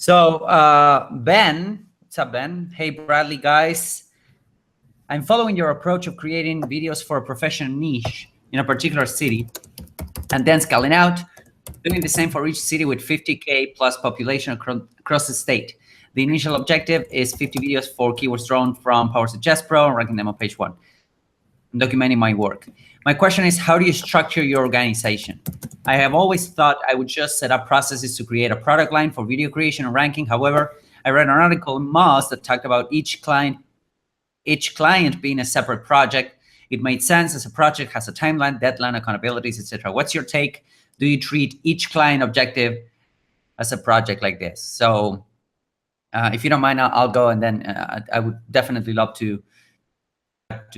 So Ben, what's up, Ben? Hey, Bradley, guys. I'm following your approach of creating videos for a professional niche in a particular city and then scaling out, doing the same for each city with 50K plus population across the state. The initial objective is 50 videos for keywords drawn from Power Suggest Pro and ranking them on page 1. I'm documenting my work. My question is, how do you structure your organization? I have always thought I would just set up processes to create a product line for video creation and ranking. However, I read an article in Moz that talked about each client being a separate project. It made sense as a project has a timeline, deadline, accountabilities, etc. What's your take? Do you treat each client objective as a project like this? So if you don't mind, I'll go, and then I would definitely love to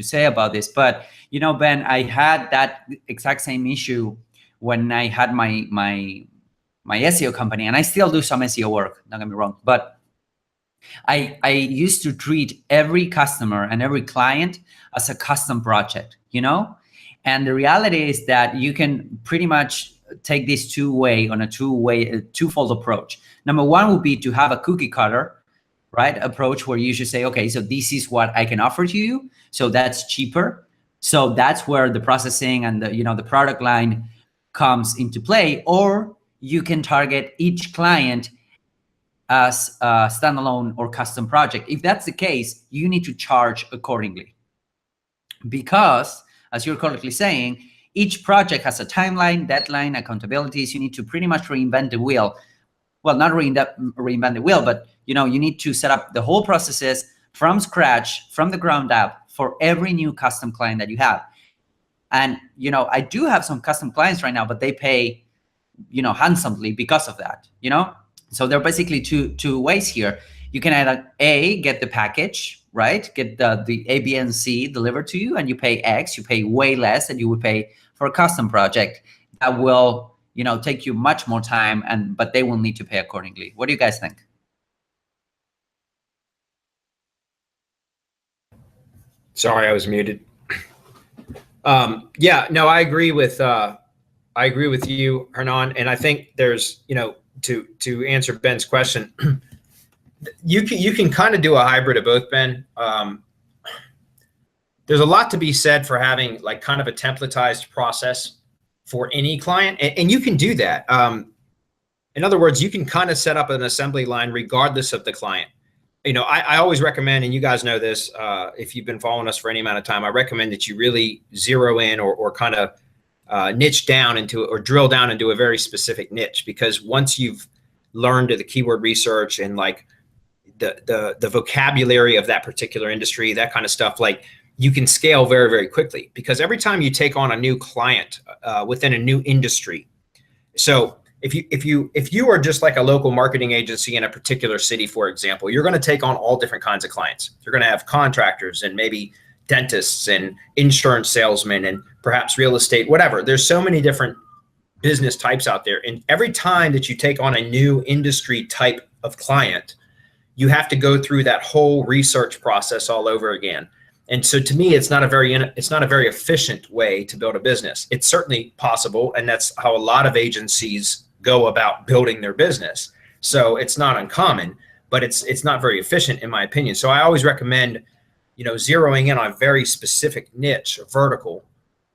say about this. But you know, Ben, I had that exact same issue when I had my SEO company, and I still do some SEO work, don't get me wrong, but I used to treat every customer and every client as a custom project, you know? And the reality is that you can pretty much take this twofold approach. Number one would be to have a cookie cutter, right, approach, where you should say, okay, so this is what I can offer to you. So that's cheaper. So that's where the processing and the product line comes into play. Or you can target each client as a standalone or custom project. If that's the case, you need to charge accordingly, because as you're correctly saying, each project has a timeline, deadline, accountabilities. You need to pretty much reinvent the wheel. Well, not reinvent the wheel, but you need to set up the whole processes from scratch, from the ground up, for every new custom client that you have. And I do have some custom clients right now, but they pay handsomely because of that. So there are basically two ways here. You can either get the package, right? Get the A, B, and C delivered to you, and you pay X. You pay way less than you would pay for a custom project. That will take you much more time, but they will need to pay accordingly. What do you guys think? Sorry, I was muted. Yeah, no, I agree with you, Hernan. And I think there's, to answer Ben's question, you can kind of do a hybrid of both, Ben. There's a lot to be said for having like kind of a templatized process for any client, and you can do that. In other words, you can kind of set up an assembly line regardless of the client. I always recommend, and you guys know this, if you've been following us for any amount of time, I recommend that you really zero in or kind of niche down into, or drill down into a very specific niche, because once you've learned the keyword research and like the vocabulary of that particular industry, that kind of stuff, like you can scale very, very quickly, because every time you take on a new client within a new industry. So if you are just like a local marketing agency in a particular city, for example, you're going to take on all different kinds of clients. You're going to have contractors and maybe dentists and insurance salesmen and perhaps real estate, whatever. There's so many different business types out there. And every time that you take on a new industry type of client, you have to go through that whole research process all over again. And so to me, it's not a very efficient way to build a business. It's certainly possible, and that's how a lot of agencies go about building their business. So it's not uncommon, but it's not very efficient in my opinion. So I always recommend, zeroing in on a very specific niche or vertical,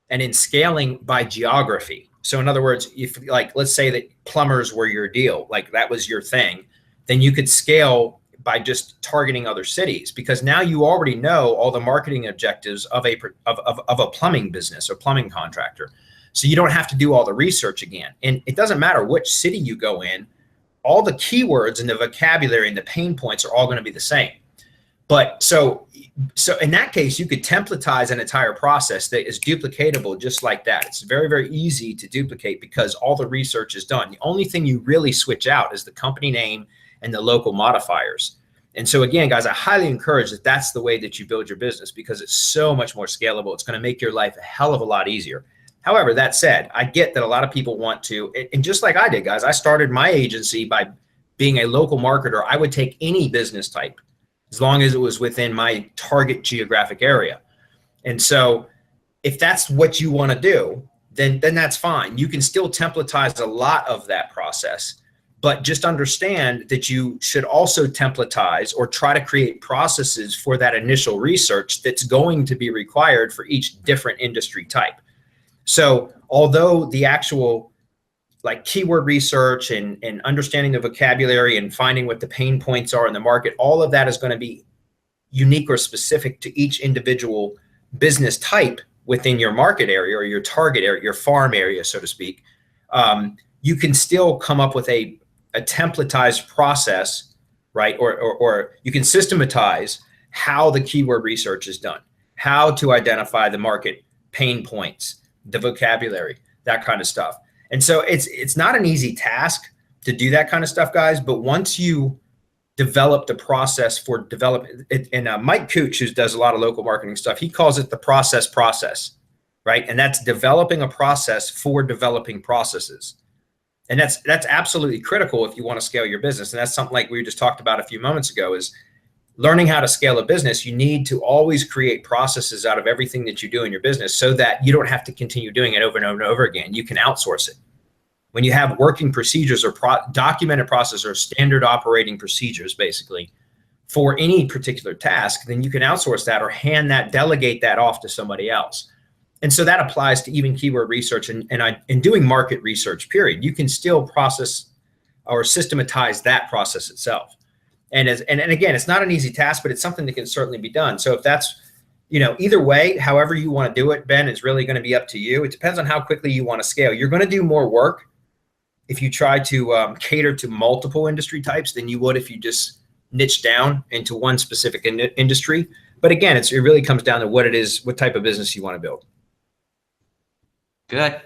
and in scaling by geography. So in other words, if like, let's say that plumbers were your deal, like that was your thing, then you could scale by just targeting other cities, because now you already know all the marketing objectives of a plumbing business or plumbing contractor. So you don't have to do all the research again. And it doesn't matter which city you go in, all the keywords and the vocabulary and the pain points are all going to be the same. But so in that case, you could templatize an entire process that is duplicatable just like that. It's very, very easy to duplicate because all the research is done. The only thing you really switch out is the company name and the local modifiers. And so again, guys, I highly encourage that that's the way that you build your business, because it's so much more scalable. It's going to make your life a hell of a lot easier. However, that said, I get that a lot of people want to, and just like I did, guys, I started my agency by being a local marketer. I would take any business type as long as it was within my target geographic area. And so if that's what you want to do, then that's fine. You can still templatize a lot of that process. But just understand that you should also templatize or try to create processes for that initial research that's going to be required for each different industry type. So although the actual like keyword research and understanding the vocabulary and finding what the pain points are in the market, all of that is going to be unique or specific to each individual business type within your market area or your target area, your farm area, so to speak. You can still come up with a templatized process, right? Or you can systematize how the keyword research is done, how to identify the market pain points, the vocabulary, that kind of stuff. And so it's not an easy task to do that kind of stuff, guys. But once you develop the process for developing it, and Mike Cooch, who does a lot of local marketing stuff, he calls it the process, right? And that's developing a process for developing processes. And that's absolutely critical if you want to scale your business. And that's something like we just talked about a few moments ago, is learning how to scale a business. You need to always create processes out of everything that you do in your business so that you don't have to continue doing it over and over and over again. You can outsource it. When you have working procedures or documented process or standard operating procedures, basically, for any particular task, then you can outsource that or delegate that off to somebody else. And so that applies to even keyword research and doing market research, period. You can still process or systematize that process itself. And again, it's not an easy task, but it's something that can certainly be done. So if that's, either way, however you want to do it, Ben, is really going to be up to you. It depends on how quickly you want to scale. You're going to do more work if you try to cater to multiple industry types than you would if you just niche down into one specific industry. But again, it really comes down to what it is, what type of business you want to build. Good.